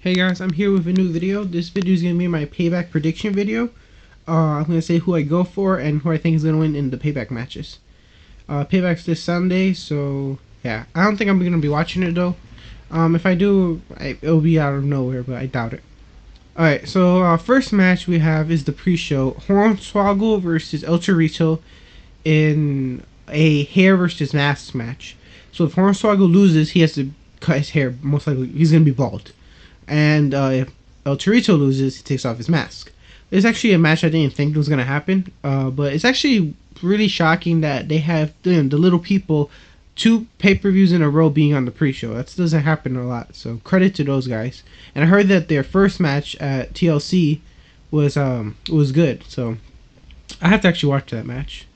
Hey guys, I'm here with a new video. This video is going to be my payback prediction video. I'm going to say who I go for and who I think is going to win in the payback matches. Payback's this Sunday, so yeah. I don't think I'm going to be watching it though. If I do, it'll be out of nowhere, but I doubt it. Alright, so first match we have is the pre-show. Hornswoggle versus El Torito in a hair versus mask match. So if Hornswoggle loses, he has to cut his hair. Most likely, he's going to be bald. And if El Torito loses, he takes off his mask. It's actually a match I didn't think was going to happen, but it's actually really shocking that they have the little people 2 pay-per-views in a row being on the pre-show. That doesn't happen a lot, so credit to those guys. And I heard that their first match at TLC was good, so I have to actually watch that match.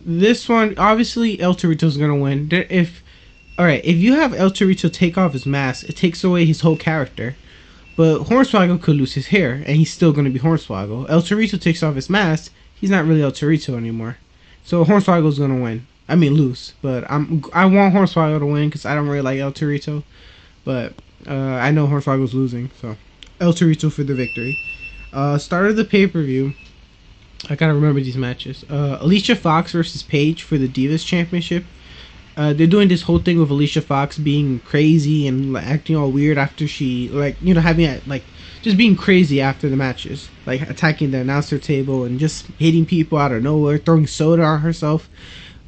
This one, obviously El Torito's going to win. Alright, if you have El Torito take off his mask, it takes away his whole character. But Hornswoggle could lose his hair, and he's still going to be Hornswoggle. El Torito takes off his mask, he's not really El Torito anymore. So Hornswoggle's going to win. I mean, lose. But I want Hornswoggle to win, because I don't really like El Torito. But I know Hornswoggle's losing, so El Torito for the victory. Start of the pay-per-view. I gotta remember these matches. Alicia Fox versus Paige for the Divas Championship. They're doing this whole thing with Alicia Fox being crazy and like, acting all weird after she, having just being crazy after the matches, like attacking the announcer table and just hitting people out of nowhere, throwing soda on herself.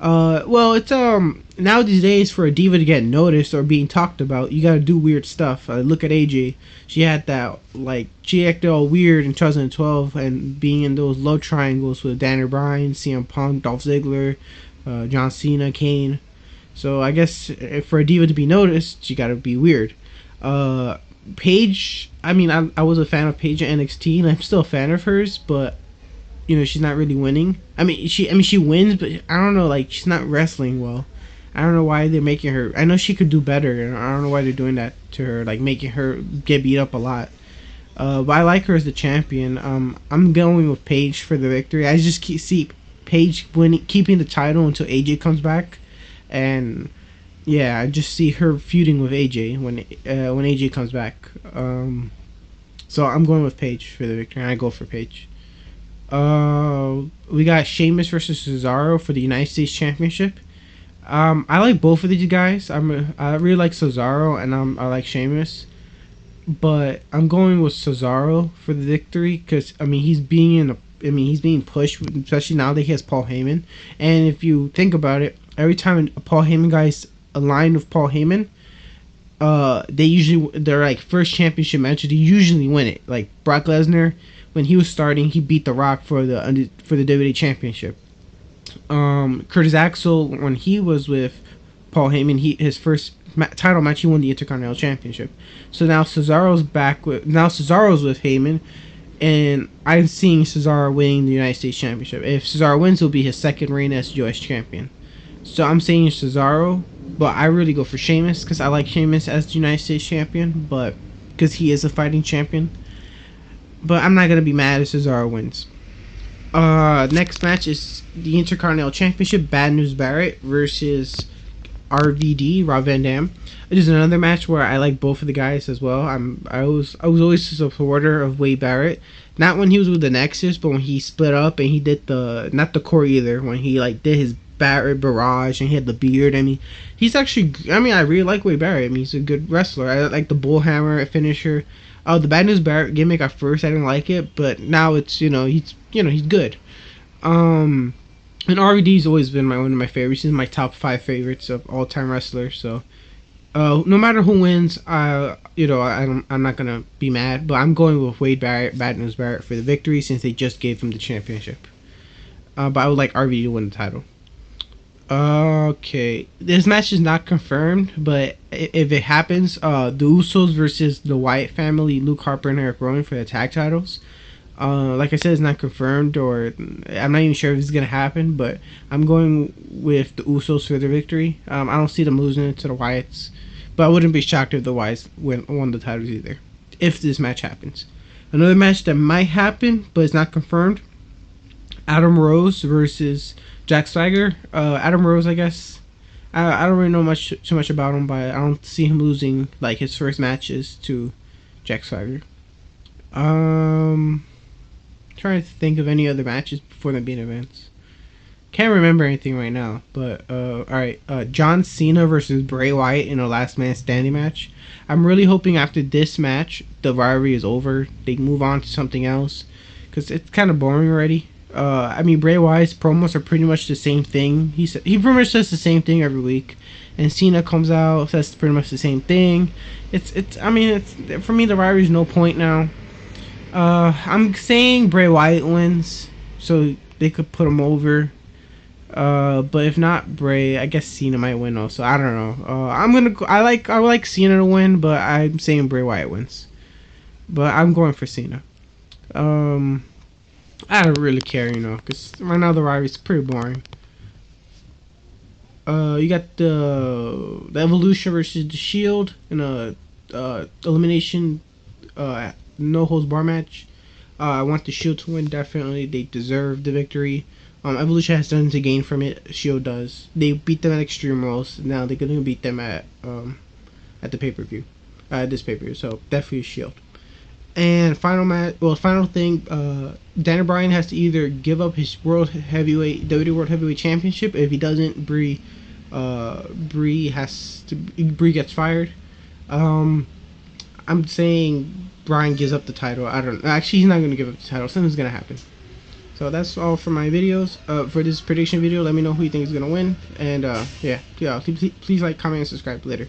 Well, it's now these days for a diva to get noticed or being talked about, you gotta do weird stuff. Look at AJ. She had that she acted all weird in 2012 and being in those love triangles with Daniel Bryan, CM Punk, Dolph Ziggler, John Cena, Kane. So I guess for a diva to be noticed, you gotta be weird. Paige, I mean, I was a fan of Paige at NXT, and I'm still a fan of hers, but she's not really winning. I mean, she wins, but I don't know, she's not wrestling well. I don't know why they're making her. I know she could do better, and I don't know why they're doing that to her, making her get beat up a lot. But I like her as the champion. I'm going with Paige for the victory. I just see Paige keeping the title until AJ comes back. And yeah, I just see her feuding with AJ when AJ comes back. So I'm going with Paige for the victory, and I go for Paige. We got Sheamus versus Cesaro for the United States Championship. I like both of these guys. I really like Cesaro, and I like Sheamus, but I'm going with Cesaro for the victory because he's being pushed, especially now that he has Paul Heyman. And if you think about it, every time a Paul Heyman guy's aligned with Paul Heyman, their first championship matches, they usually win it. Like Brock Lesnar, when he was starting, he beat The Rock for the WWE Championship. Curtis Axel, when he was with Paul Heyman, his first title match, he won the Intercontinental Championship. So now Cesaro's with Heyman, and I'm seeing Cesaro winning the United States Championship. If Cesaro wins, it'll be his second reign as US champion. So I'm saying Cesaro, but I really go for Sheamus because I like Sheamus as the United States champion, but because he is a fighting champion. But I'm not gonna be mad if Cesaro wins. Next match is the Intercontinental Championship. Bad News Barrett versus RVD, Rob Van Dam. It is another match where I like both of the guys as well. I was always a supporter of Wade Barrett. Not when he was with the Nexus, but when he split up and he did not the core either. When he did his Barrett barrage and he had the beard. He's actually. I really like Wade Barrett. He's a good wrestler. I like the bullhammer finisher. The Bad News Barrett gimmick at first I didn't like it, but now it's he's good. And RVD's always been one of my favorites. He's my top 5 favorites of all time wrestlers. So no matter who wins, I'm not gonna be mad. But I'm going with Wade Barrett, Bad News Barrett for the victory since they just gave him the championship. But I would like RVD to win the title. Okay, this match is not confirmed, but if it happens, the Usos versus the Wyatt family, Luke Harper and Eric Rowan for the tag titles. Like I said, it's not confirmed, or I'm not even sure if it's gonna happen, but I'm going with the Usos for the victory. I don't see them losing it to the Wyatts, but I wouldn't be shocked if the Wyatts won the titles either, if this match happens. Another match that might happen, but it's not confirmed: Adam Rose versus Jack Swagger. Adam Rose, I guess. I don't really know too much about him, but I don't see him losing his first matches to Jack Swagger. Trying to think of any other matches before the main events. Can't remember anything right now, but alright. John Cena versus Bray Wyatt in a last man standing match. I'm really hoping after this match the rivalry is over. They move on to something else, because it's kind of boring already. I mean, Bray Wyatt's promos are pretty much the same thing. He pretty much says the same thing every week, and Cena comes out, says pretty much the same thing. I mean, it's for me, the rivalry's no point now. I'm saying Bray Wyatt wins, so they could put him over. But if not Bray, I guess Cena might win also. I don't know. I like Cena to win, but I'm saying Bray Wyatt wins. But I'm going for Cena. I don't really care, because right now the rivalry's pretty boring. You got the Evolution versus the Shield in a elimination no holds bar match. I want the Shield to win, definitely. They deserve the victory. Evolution has nothing to gain from it. Shield does. They beat them at Extreme Rules. Now they're gonna beat them at the pay-per-view, this pay-per-view. So definitely Shield. And final thing. Daniel Bryan has to either give up his WWE World Heavyweight Championship. If he doesn't, Brie gets fired. I'm saying Bryan gives up the title. I don't know. Actually, he's not going to give up the title. Something's going to happen. So that's all for my videos. For this prediction video, let me know who you think is going to win. And yeah, please like, comment, and subscribe later.